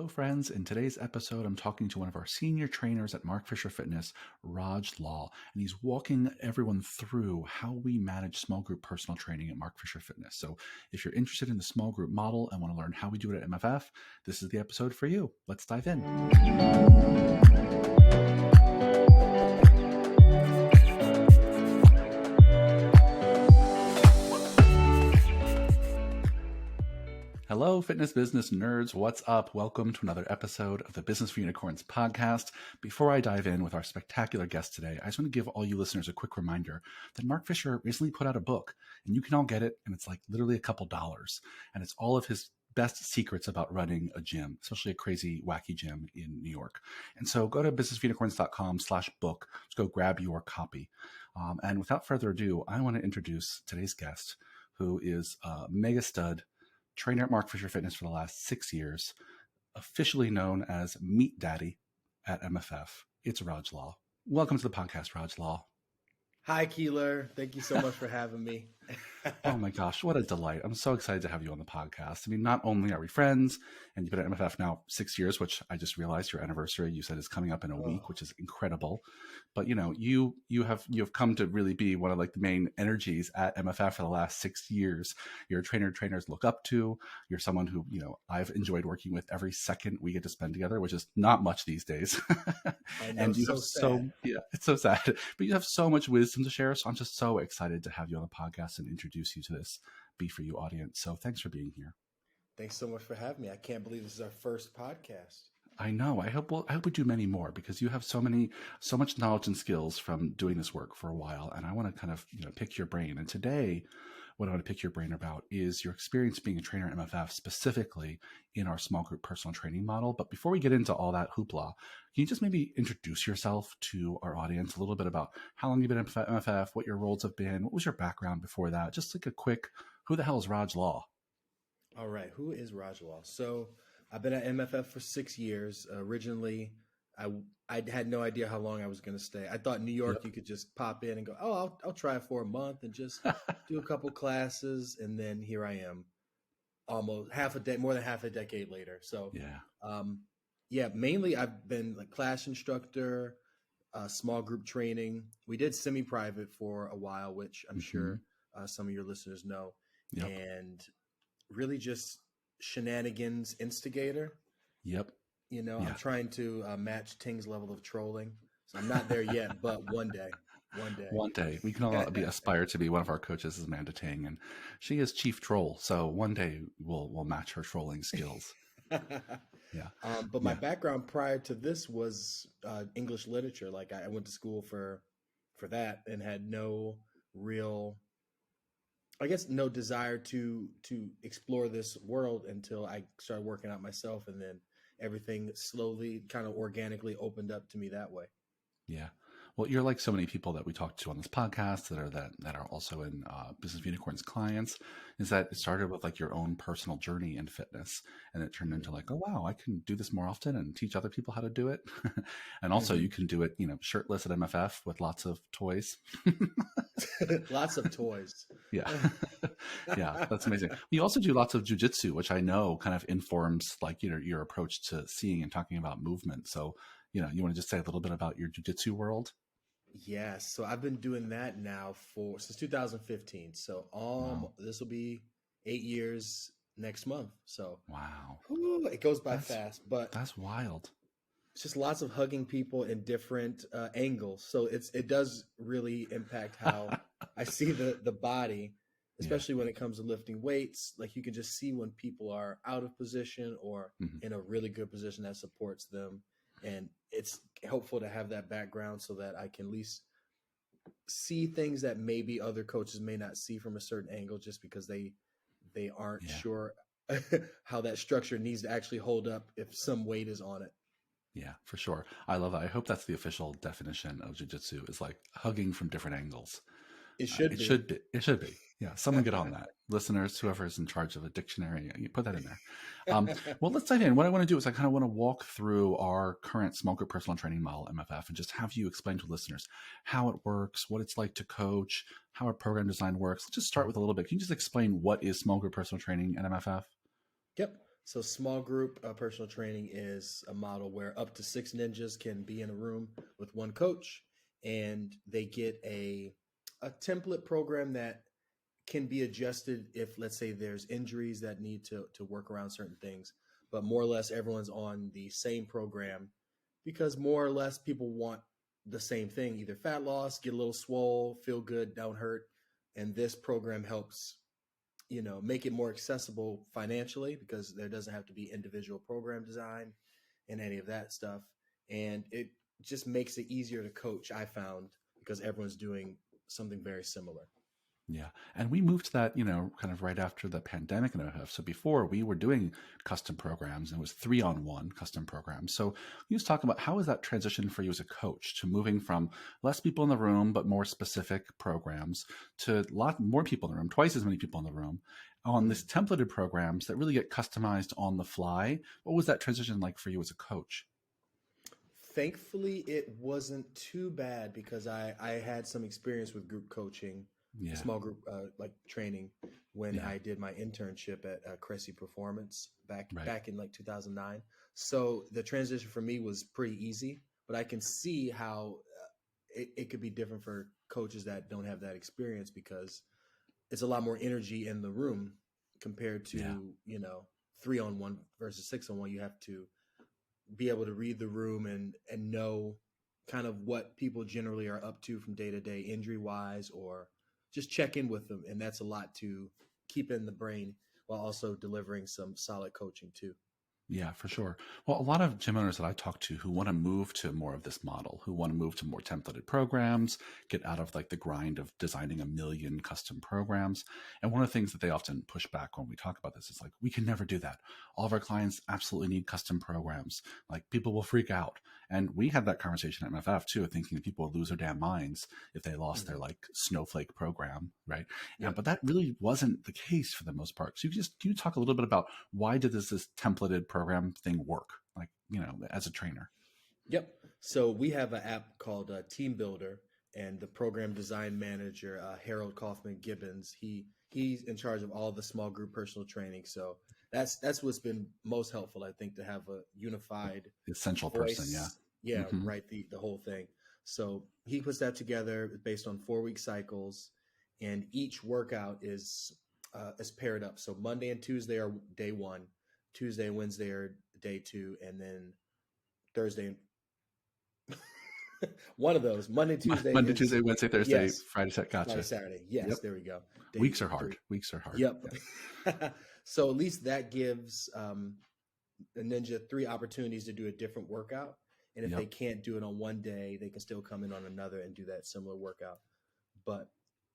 Hello, friends. In today's episode, I'm talking to one of our senior trainers at Mark Fisher Fitness, Raj Law, and he's walking everyone through how we manage small group personal training at Mark Fisher Fitness. So if you're interested in the small group model and want to learn how we do it at MFF, this is the episode for you. Let's dive in. Hello, fitness business nerds. What's up? Welcome to another episode of the Business for Unicorns podcast. Before I dive in with our spectacular guest today, I just want to give all you listeners a quick reminder that Mark Fisher recently put out a book, and you can all get it, and it's like literally a couple dollars. And it's all of his best secrets about running a gym, especially a crazy, wacky gym in New York. And so go to businessforunicorns.com/book. Just go grab your copy. And without further ado, I want to introduce today's guest, who is a mega stud, trainer at Mark Fisher Fitness for the last 6 years, officially known as Meat Daddy at MFF. It's Raj Law. Welcome to the podcast, Raj Law. Hi, Keeler. Thank you so much for having me. Oh my gosh, what a delight. I'm so excited to have you on the podcast. I mean, not only are we friends, and you've been at MFF now 6 years, which I just realized your anniversary, you said, is coming up in a week, which is incredible. But you know, you have come to really be one of like the main energies at MFF for the last 6 years. You're a trainer trainers look up to. You're someone who, you know, I've enjoyed working with every second we get to spend together, which is not much these days. I know, And you so have sad. it's so sad, but you have so much wisdom to share. So I'm just so excited to have you on the podcast and introduce you to this Be For You audience. So thanks for being here. Thanks so much for having me. I can't believe this is our first podcast. I know. I hope we do many more, because you have so much knowledge and skills from doing this work for a while. And I want to kind of, pick your brain. And today, what I want to pick your brain about is your experience being a trainer at MFF, specifically in our small group personal training model. But before we get into all that hoopla, can you just maybe introduce yourself to our audience a little bit about how long you've been at MFF, what your roles have been, what was your background before that? Just like a quick, who the hell is Raj Law? All right. Who is Raj Law? So I've been at MFF for 6 years. Originally, I had no idea how long I was going to stay. I thought New York, You could just pop in and go, oh, I'll try it for a month and just do a couple classes. And then here I am, almost more than half a decade later. So mainly I've been like class instructor, small group training. We did semi-private for a while, which I'm sure some of your listeners know. Yep. And really just shenanigans instigator. Yep. I'm trying to match Ting's level of trolling. So I'm not there yet, but one day. One day. We can all aspire to be. One of our coaches is Amanda Ting, and she is chief troll. So one day we'll match her trolling skills. Yeah. But my background prior to this was English literature. Like I went to school for that and had no real, I guess, no desire to explore this world until I started working out myself, and then everything slowly, kind of organically opened up to me that way. Yeah. Well, you're like so many people that we talk to on this podcast that are also in Business of Unicorns clients, is that it started with like your own personal journey in fitness, and it turned into like, oh wow, I can do this more often and teach other people how to do it. And also you can do it, shirtless at MFF with lots of toys. Lots of toys. Yeah. Yeah, that's amazing. You also do lots of jujitsu, which I know kind of informs like, your approach to seeing and talking about movement. So, you want to just say a little bit about your jujitsu world? Yes. So I've been doing that now since 2015. So Wow. This will be 8 years next month. So wow, it goes by fast, but that's wild. It's just lots of hugging people in different angles. So it does really impact how I see the body, especially when it comes to lifting weights. Like you can just see when people are out of position or in a really good position that supports them. And it's helpful to have that background so that I can at least see things that maybe other coaches may not see from a certain angle, just because they aren't sure how that structure needs to actually hold up if some weight is on it. Yeah, for sure. I love that. I hope that's the official definition of jiu-jitsu, is like hugging from different angles. It should be. It should be. Yeah. Someone get on that. Listeners, whoever's in charge of a dictionary, you put that in there. Well, let's dive in. What I want to do is I kind of want to walk through our current small group personal training model, MFF, and just have you explain to listeners how it works, what it's like to coach, how our program design works. Let's just start with a little bit. Can you just explain what is small group personal training at MFF? Yep. So small group personal training is a model where up to 6 ninjas can be in a room with one coach, and they get a template program that can be adjusted if, let's say, there's injuries that need to work around certain things. But more or less everyone's on the same program because more or less people want the same thing, either fat loss, get a little swole, feel good, don't hurt. And this program helps, make it more accessible financially because there doesn't have to be individual program design and any of that stuff. And it just makes it easier to coach, I found, because everyone's doing something very similar. Yeah. And we moved to that, kind of right after the pandemic and a half. So before we were doing custom programs and it was 3-on-1 custom programs. So you just talk about how is that transition for you as a coach to moving from less people in the room, but more specific programs to a lot more people in the room, twice as many people in the room on this templated programs that really get customized on the fly. What was that transition like for you as a coach? Thankfully, it wasn't too bad because I had some experience with group coaching, Yeah. small group like training when Yeah. I did my internship at Cressy Performance back Right. back in like 2009. So the transition for me was pretty easy, but I can see how it could be different for coaches that don't have that experience because it's a lot more energy in the room compared Yeah. to 3-on-1 versus 6-on-1. You have to be able to read the room and know kind of what people generally are up to from day to day, injury wise, or just check in with them. And that's a lot to keep in the brain while also delivering some solid coaching too. Yeah, for sure. Well, a lot of gym owners that I talk to who want to move to more of this model, who want to move to more templated programs, get out of like the grind of designing a million custom programs. And one of the things that they often push back when we talk about this is like, we can never do that. All of our clients absolutely need custom programs. Like people will freak out. And we had that conversation at MFF too, thinking that people would lose their damn minds if they lost their like snowflake program, right? Yep. But that really wasn't the case for the most part. So can you talk a little bit about why did this templated program thing work? Like, as a trainer. Yep. So we have an app called teambuilder, and the program design manager, Harold Kaufman Gibbons, he's in charge of all the small group personal training. So that's what's been most helpful, I think, to have a unified The essential person. Yeah. voice. Yeah, Hmm. right. The whole thing. So he puts that together based on 4-week cycles, and each workout is paired up. So Monday and Tuesday are day one, Tuesday and Wednesday are day two, and then Thursday and one of those. Monday, Tuesday Monday, is Tuesday, Wednesday, Thursday, yes. Friday, Friday, gotcha. Saturday. Yes, Yep. there we go. Day Weeks are hard. three. Weeks are hard. Yep. Yeah. So at least that gives a ninja 3 opportunities to do a different workout. And if they Yep. can't do it on one day, they can still come in on another and do that similar workout. But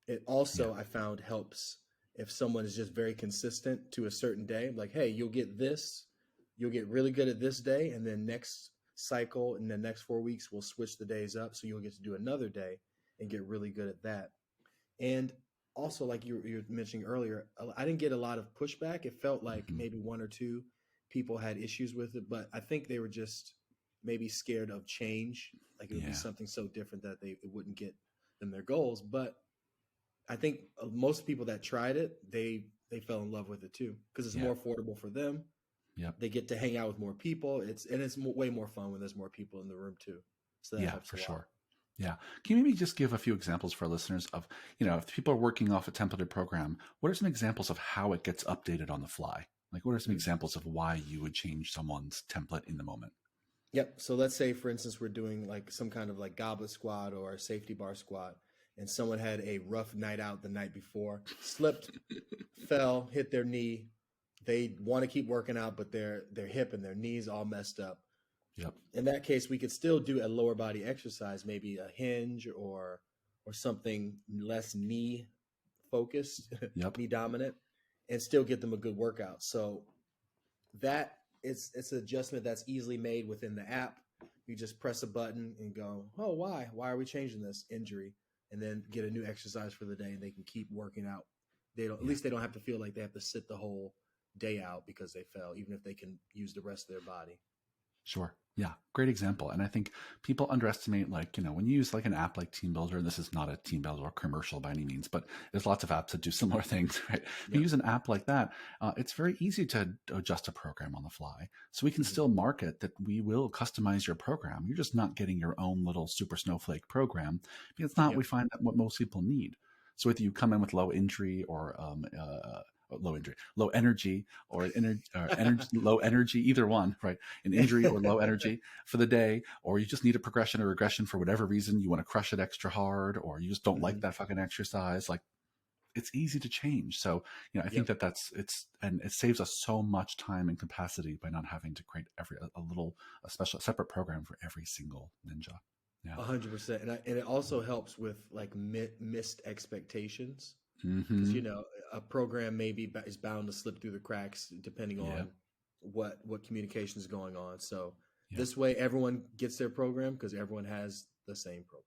it Yeah. also, I found, helps if someone is just very consistent to a certain day. Like, hey, you'll get this, you'll get really good at this day, and then next cycle in the next 4 weeks, we'll switch the days up. So you'll get to do another day and get really good at that. And also, like you were mentioning earlier, I didn't get a lot of pushback. It felt like Hmm. maybe 1 or 2 people had issues with it, but I think they were just maybe scared of change. Like it would be Yeah. something so different that it wouldn't get them their goals. But I think most people that tried it, they fell in love with it too because it's Yeah. more affordable for them. Yep. They get to hang out with more people. It's way more fun when there's more people in the room too. So that Yeah, helps for a lot. sure. Yeah. Can you maybe just give a few examples for our listeners of, if people are working off a templated program, what are some examples of how it gets updated on the fly? Like, what are some Mm. examples of why you would change someone's template in the moment? Yep. So let's say, for instance, we're doing like some kind of like goblet squat or a safety bar squat, and someone had a rough night out the night before, slipped, fell, hit their knee. They want to keep working out, but their hip and their knees all messed up. Yep. In that case, we could still do a lower body exercise, maybe a hinge or something less knee focused, Yep. knee dominant, and still get them a good workout. So that it's an adjustment that's easily made within the app. You just press a button and go, oh, why are we changing this injury, and then get a new exercise for the day, and they can keep working out. They don't, at Yeah. least they don't have to feel like they have to sit the whole day out because they fell, even if they can use the rest of their body. Sure. Yeah. Great example. And I think people underestimate, like, when you use like an app like teambuilder, and this is not a teambuilder commercial by any means, but there's lots of apps that do similar things, right? If you Yep. use an app like that, it's very easy to adjust a program on the fly. So we can Hmm. still market that we will customize your program. You're just not getting your own little super snowflake program, because it's not, Yep. we find that what most people need. So whether you come in with low injury or low energy, or energy, low energy, either one, right? An injury or low energy for the day, or you just need a progression or regression for whatever reason, you want to crush it extra hard, or you just don't like Hmm. that fucking exercise, like, it's easy to change. So, I think Yep. that and it saves us so much time and capacity by not having to create a special separate program for every single ninja. Yeah. 100%. And it also helps with like missed expectations because Hmm. a program maybe is bound to slip through the cracks depending Yeah. on what communication is going on. So Yeah. this way everyone gets their program because everyone has the same program.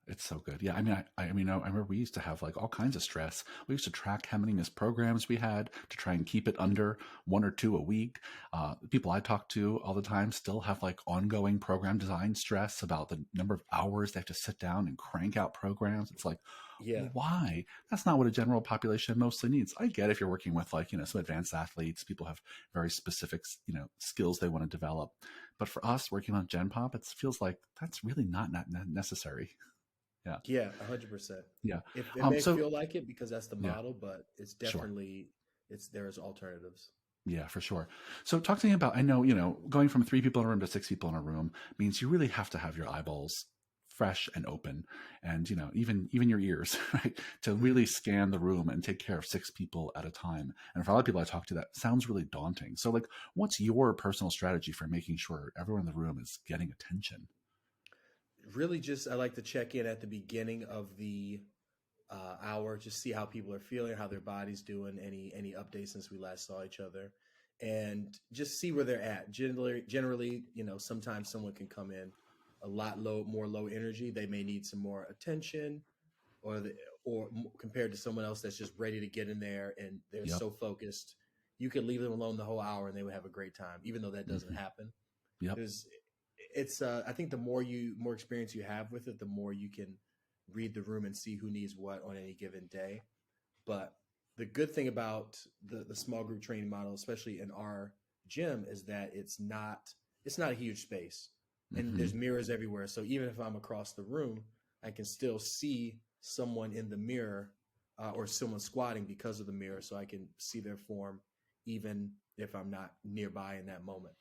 It's so good. Yeah, I mean, I remember we used to have like all kinds of stress. We used to track how many missed programs we had to try and keep it under one or two a week. The people I talk to all the time still have like ongoing program design stress about the number of hours they have to sit down and crank out programs. It's like, Yeah. why? That's not what a general population mostly needs. I get if you're working with like, some advanced athletes, people have very specific, skills they want to develop. But for us working on Gen Pop, it feels like that's really not necessary. Yeah. Yeah, 100%. Yeah. If it may So feel like it because that's the yeah, model, but it's sure. definitely there's alternatives. Yeah, for sure. So talk to me about, I know, going from 3 people in a room to 6 people in a room means you really have to have your eyeballs fresh and open, and, even your ears, right? To Hmm. really scan the room and take care of 6 people at a time. And for a lot of people I talk to, that sounds really daunting. So like, what's your personal strategy for making sure everyone in the room is getting attention? Really, just I like to check in at the beginning of the hour, just see how people are feeling, how their body's doing, any updates since we last saw each other, and just see where they're at. Generally, sometimes someone can come in a lot more low energy. They may need some more attention, or compared to someone else that's just ready to get in there and they're Yep. so focused. You could leave them alone the whole hour and they would have a great time, even though that doesn't Hmm. happen. Yep. Because it's I think the more experience you have with it, the more you can read the room and see who needs what on any given day. But the good thing about the small group training model, especially in our gym, is that it's not a huge space, and Hmm. there's mirrors everywhere. So even if I'm across the room, I can still see someone in the mirror, or someone squatting because of the mirror, so I can see their form even if I'm not nearby in that moment.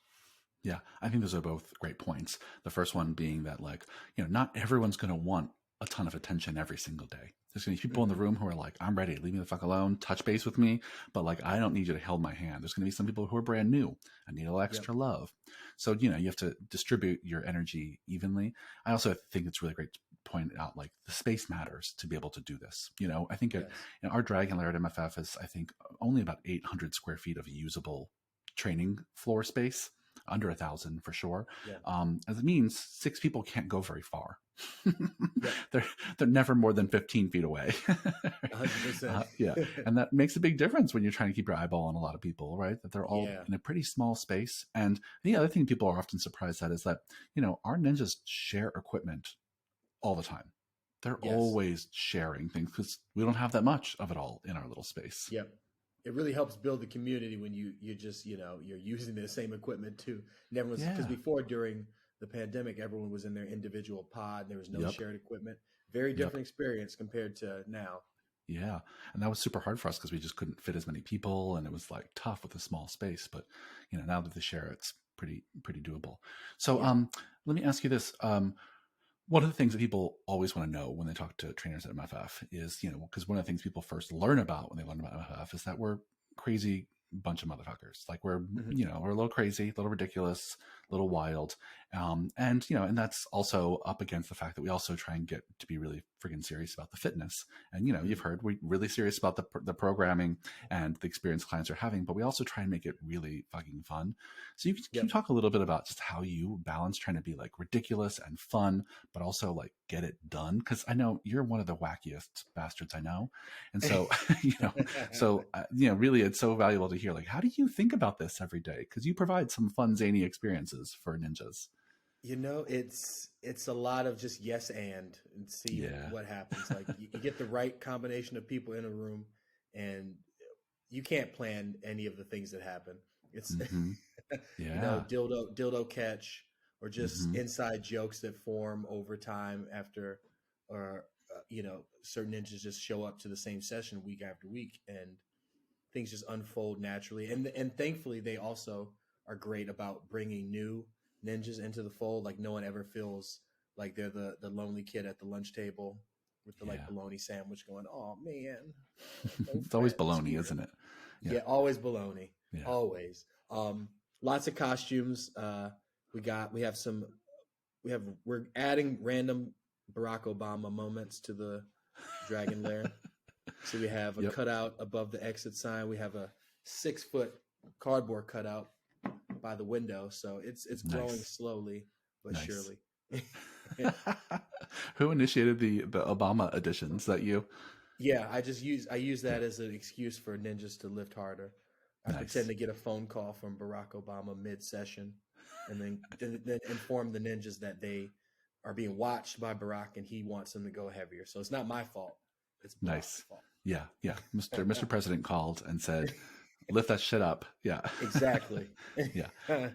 Yeah, I think those are both great points. The first one being that, like, not everyone's going to want a ton of attention every single day. There's going to be people in the Hmm. room who are like, I'm ready, leave me the fuck alone, touch base with me, but like, I don't need you to hold my hand. There's going to be some people who are brand new and need a little Yep. extra love. So, you have to distribute your energy evenly. I also think it's really great to point out, like, the space matters to be able to do this. I think Yes. our Dragon Lair at MFF is, I think, only about 800 square feet of usable training floor space, under 1,000 for sure. Yeah. As it means 6 people can't go very far. Yep. they're they're never more than 15 feet away. 100%. Yeah, and that makes a big difference when you're trying to keep your eyeball on a lot of people, right? That they're all Yeah. in a pretty small space. And the other thing people are often surprised at is that our ninjas share equipment all the time. They're Yes. always sharing things because we don't have that much of it all in our little space. Yep. It really helps build the community when you're just you're using the same equipment too. And everyone's because Yeah. before during the pandemic, everyone was in their individual pod. And there was no Yep. shared equipment. Very Yep. different experience compared to now. Yeah. And that was super hard for us because we just couldn't fit as many people, and it was like tough with a small space. But now that they share, it's pretty doable. So Yeah. let me ask you this. One of the things that people always want to know when they talk to trainers at MFF is, because one of the things people first learn about when they learn about MFF is that we're crazy bunch of motherfuckers. Like Hmm. we're a little crazy, a little ridiculous, a little wild. And that's also up against the fact that we also try and get to be really friggin' serious about the fitness. And, you've Hmm. heard we're really serious about the programming and the experience clients are having, but we also try and make it really fucking fun. So can you Yep. talk a little bit about just how you balance trying to be like ridiculous and fun, but also like get it done? Cause I know you're one of the wackiest bastards I know. And so, really it's so valuable to hear, like, how do you think about this every day? Cause you provide some fun, zany experiences uses for ninjas? It's a lot of just yes and see Yeah. what happens. Like you get the right combination of people in a room, and you can't plan any of the things that happen. It's Hmm. Yeah. dildo catch, or just Hmm. inside jokes that form over time after, or certain ninjas just show up to the same session week after week, and things just unfold naturally. And thankfully, they also are great about bringing new ninjas into the fold. Like no one ever feels like they're the lonely kid at the lunch table with the like Yeah. bologna sandwich going, "Oh man, no It's always friends baloney, here." isn't it? Yeah. Yeah, always bologna, Yeah. always. Lots of costumes. We have some. We're adding random Barack Obama moments to the Dragon Lair. So we have a Yep. cutout above the exit sign. We have a 6 foot cardboard cutout by the window. So it's growing Nice. slowly but Nice. surely. Who initiated the Obama editions? That you? Yeah, I use Yeah. that as an excuse for ninjas to lift harder. I pretend Nice. to get a phone call from Barack Obama mid session, and then inform the ninjas that they are being watched by Barack and he wants them to go heavier. So it's not my fault; it's Barack's Nice. fault. Yeah. Yeah. Mr. President called and said, lift that shit up. Yeah. Exactly. Yeah.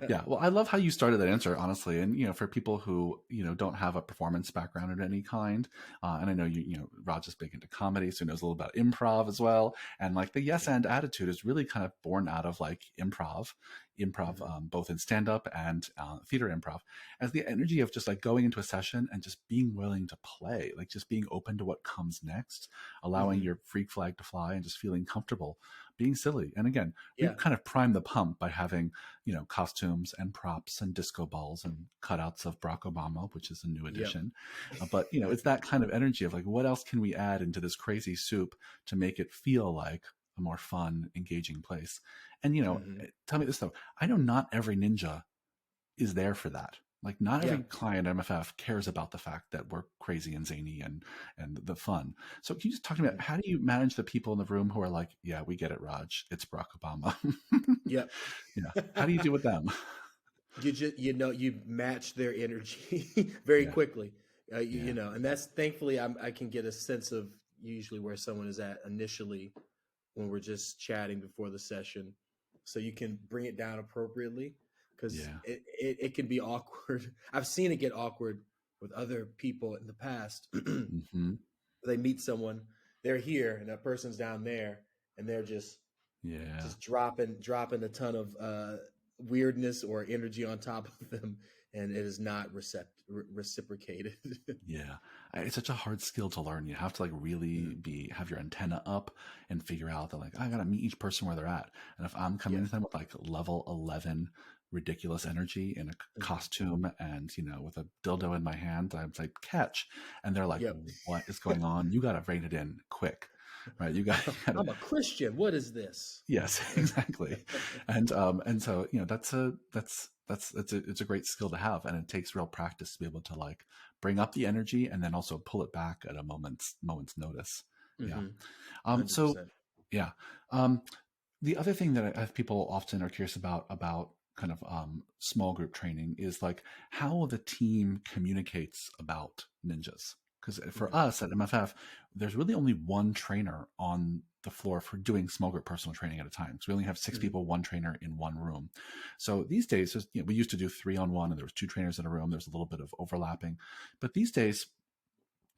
Yeah. Well, I love how you started that answer, honestly. And, for people who, don't have a performance background of any kind, and I know Raj is big into comedy, so he knows a little about improv as well. And like the yes and attitude is really kind of born out of like improv, Mhm. both in stand up and theater improv, as the energy of just like going into a session and just being willing to play, like just being open to what comes next, allowing Mhm. your freak flag to fly and just feeling comfortable being silly. And again, we Yeah. kind of prime the pump by having, costumes and props and disco balls and cutouts of Barack Obama, which is a new Yep. addition. But, it's that kind of energy of like, what else can we add into this crazy soup to make it feel like a more fun, engaging place? And, Mhm. tell me this though, I know not every ninja is there for that. Like not Yeah. every client MFF cares about the fact that we're crazy and zany and the fun. So can you just talk to me about Mhm. how do you manage the people in the room who are like, yeah, we get it, Raj, it's Barack Obama. Yep. Yeah. How do you deal with them? You match their energy very Yeah. quickly. Yeah. And that's thankfully I can get a sense of usually where someone is at initially when we're just chatting before the session, so you can bring it down appropriately, because Yeah. it can be awkward. I've seen it get awkward with other people in the past. Hmm. They meet someone, they're here, and that person's down there, and they're Yeah. just dropping a ton of weirdness or energy on top of them, and it is not reciprocated. Yeah. It's such a hard skill to learn. You have to like really Mhm. have your antenna up and figure out that like I gotta meet each person where they're at. And if I'm coming Yes. to them with like level 11 ridiculous energy in a Mhm. costume and with a dildo in my hand, I'm like catch, and they're like, Yep. what is going on? You gotta rein it in quick, right? You got to I'm a Christian. What is this? yes, exactly. And so, it's a great skill to have, and it takes real practice to be able to like bring up the energy and then also pull it back at a moment's notice. Yeah. Hmm. So 100%. yeah. Um, the other thing that people often are curious about kind of small group training is like how the team communicates about ninjas. Because for Hmm. us at MFF, there's really only one trainer on the floor for doing small group personal training at a time. So we only have six Hmm. people, one trainer in one room. So these days, we used to do 3-on-1, and there was two trainers in a room. There's a little bit of overlapping, but these days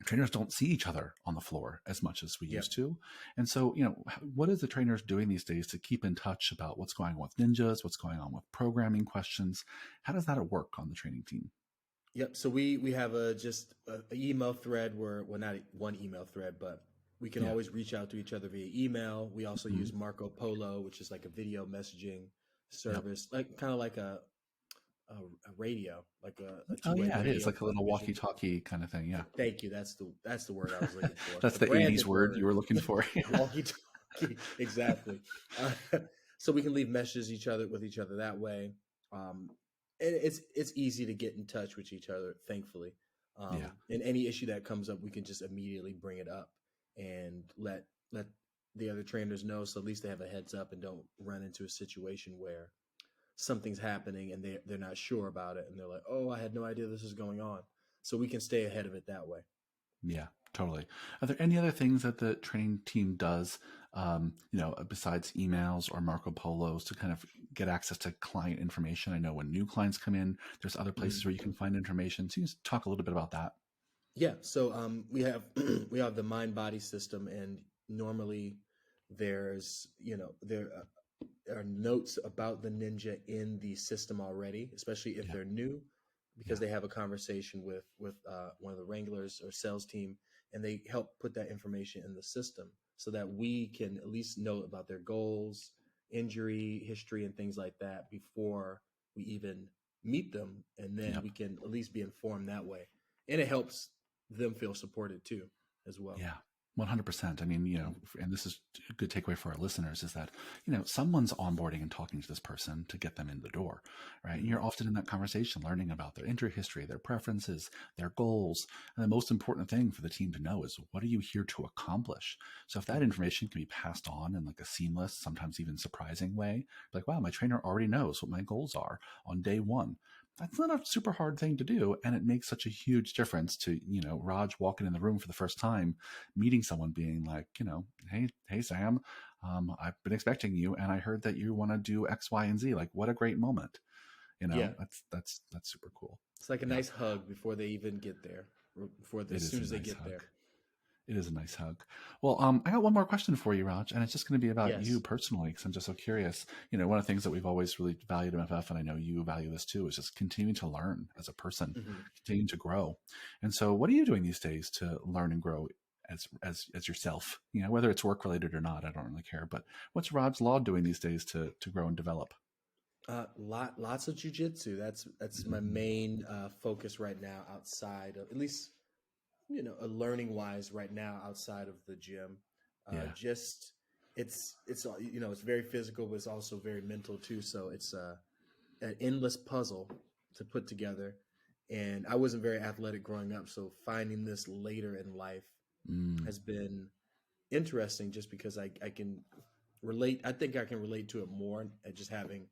trainers don't see each other on the floor as much as we Yep. used to. And so, what is the trainers doing these days to keep in touch about what's going on with ninjas, what's going on with programming questions? How does that work on the training team? Yep. So we have a email thread where, well, not one email thread, but we can Yeah. always reach out to each other via email. We also Mhm. use Marco Polo, which is like a video messaging Yep. service, like kind of like a radio, like a Oh two-way yeah, it is radio like a little television. walkie-talkie kind of thing. Yeah. Thank you. That's the word I was looking for. That's The the 80s branded word you word, were looking for. Yeah. walkie-talkie. Exactly. Uh, so we can leave messages with each other that way. And it's easy to get in touch with each other, thankfully. Yeah. And any issue that comes up, we can just immediately bring it up and let the other trainers know, so at least they have a heads up and don't run into a situation where something's happening and they're not sure about it, and they're like, oh, I had no idea this was going on. So we can stay ahead of it that way. Yeah, totally. Are there any other things that the training team does, besides emails or Marco Polos to kind of get access to client information? I know when new clients come in, there's other places where you can find information. So you just talk a little bit about that. Yeah, so we have we have the mind body system, and normally there's there are notes about the ninja in the system already, especially if Yeah, they're new, because yeah, they have a conversation with one of the wranglers or sales team, and they help put that information in the system so that we can at least know about their goals, injury history, and things like that before we even meet them, and then yep. we can at least be informed that way, and it helps them feel supported too, as well. Yeah, 100%. I mean, and this is a good takeaway for our listeners is that, someone's onboarding and talking to this person to get them in the door, right? And Mm-hmm. you're often in that conversation learning about their injury history, their preferences, their goals. And the most important thing for the team to know is what are you here to accomplish? So if that Mm-hmm. information can be passed on in like a seamless, sometimes even surprising way, like, wow, my trainer already knows what my goals are on day one. That's not a super hard thing to do. And it makes such a huge difference to, Raj walking in the room for the first time, meeting someone being like, hey, Sam, I've been expecting you. And I heard that you want to do X, Y, and Z. Like, what a great moment. Yeah, That's super cool. it's like a Yeah, nice hug before they even get there, or it as is soon a as they nice get hug. there. It is a nice hug. Well, I got one more question for you, Raj, and it's just going to be about you Yes. personally, because I'm just so curious. One of the things that we've always really valued at MFF, and I know you value this too, is just continuing to learn as a person, Hmm. continuing to grow. And so, what are you doing these days to learn and grow as yourself? Whether it's work related or not, I don't really care. But what's Raj Law doing these days to grow and develop? Lots of jujitsu. That's my Mhm. main focus right now, outside of, at least, learning wise right now, outside of the gym. Yeah, Just it's very physical, but it's also very mental too. So it's an endless puzzle to put together. And I wasn't very athletic growing up, so finding this later in life mm, has been interesting, just because I can relate. I think I can relate to it more, at just having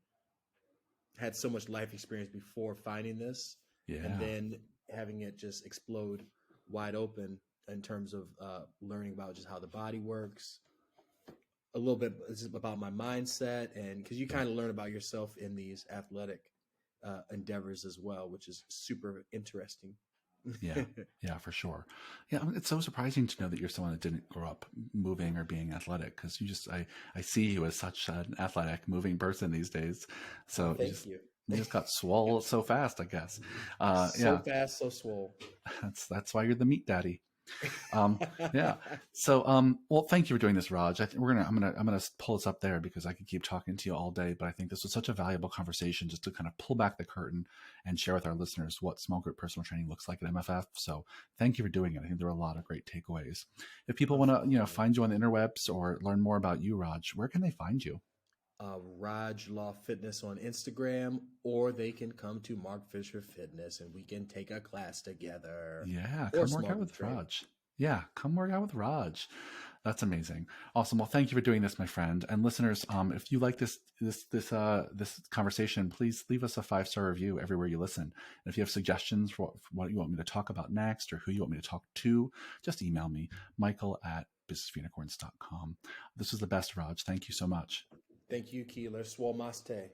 had so much life experience before finding this, and yeah, then having it just explode wide open in terms of learning about just how the body works, a little bit about my mindset, and because you yeah. kind of learn about yourself in these athletic endeavors as well, which is super interesting. Yeah, yeah, for sure. Yeah, I mean, it's so surprising to know that you're someone that didn't grow up moving or being athletic because I see you as such an athletic, moving person these days. Oh, So thank you. you just got swole so fast, I guess. So Yeah, fast, so swole. that's why you're the meat daddy. Um, yeah. So, well, thank you for doing this, Raj. I think I'm gonna pull this up there because I could keep talking to you all day, but I think this was such a valuable conversation just to kind of pull back the curtain and share with our listeners what small group personal training looks like at MFF. So, thank you for doing it. I think there are a lot of great takeaways. If people want to, Absolutely. find you on the interwebs or learn more about you, Raj, where can they find you? Raj Law Fitness on Instagram, or they can come to Mark Fisher Fitness and we can take a class together, Yeah, or come work small out group with training. Raj. Yeah, come work out with Raj. That's amazing. Awesome. Well, thank you for doing this, my friend. And listeners, if you like this conversation, please leave us a 5-star review everywhere you listen. And if you have suggestions for what you want me to talk about next or who you want me to talk to, just email me, michael@businessunicorns.com. This was the best, Raj. Thank you so much. Thank you, Keeler. Swamaste.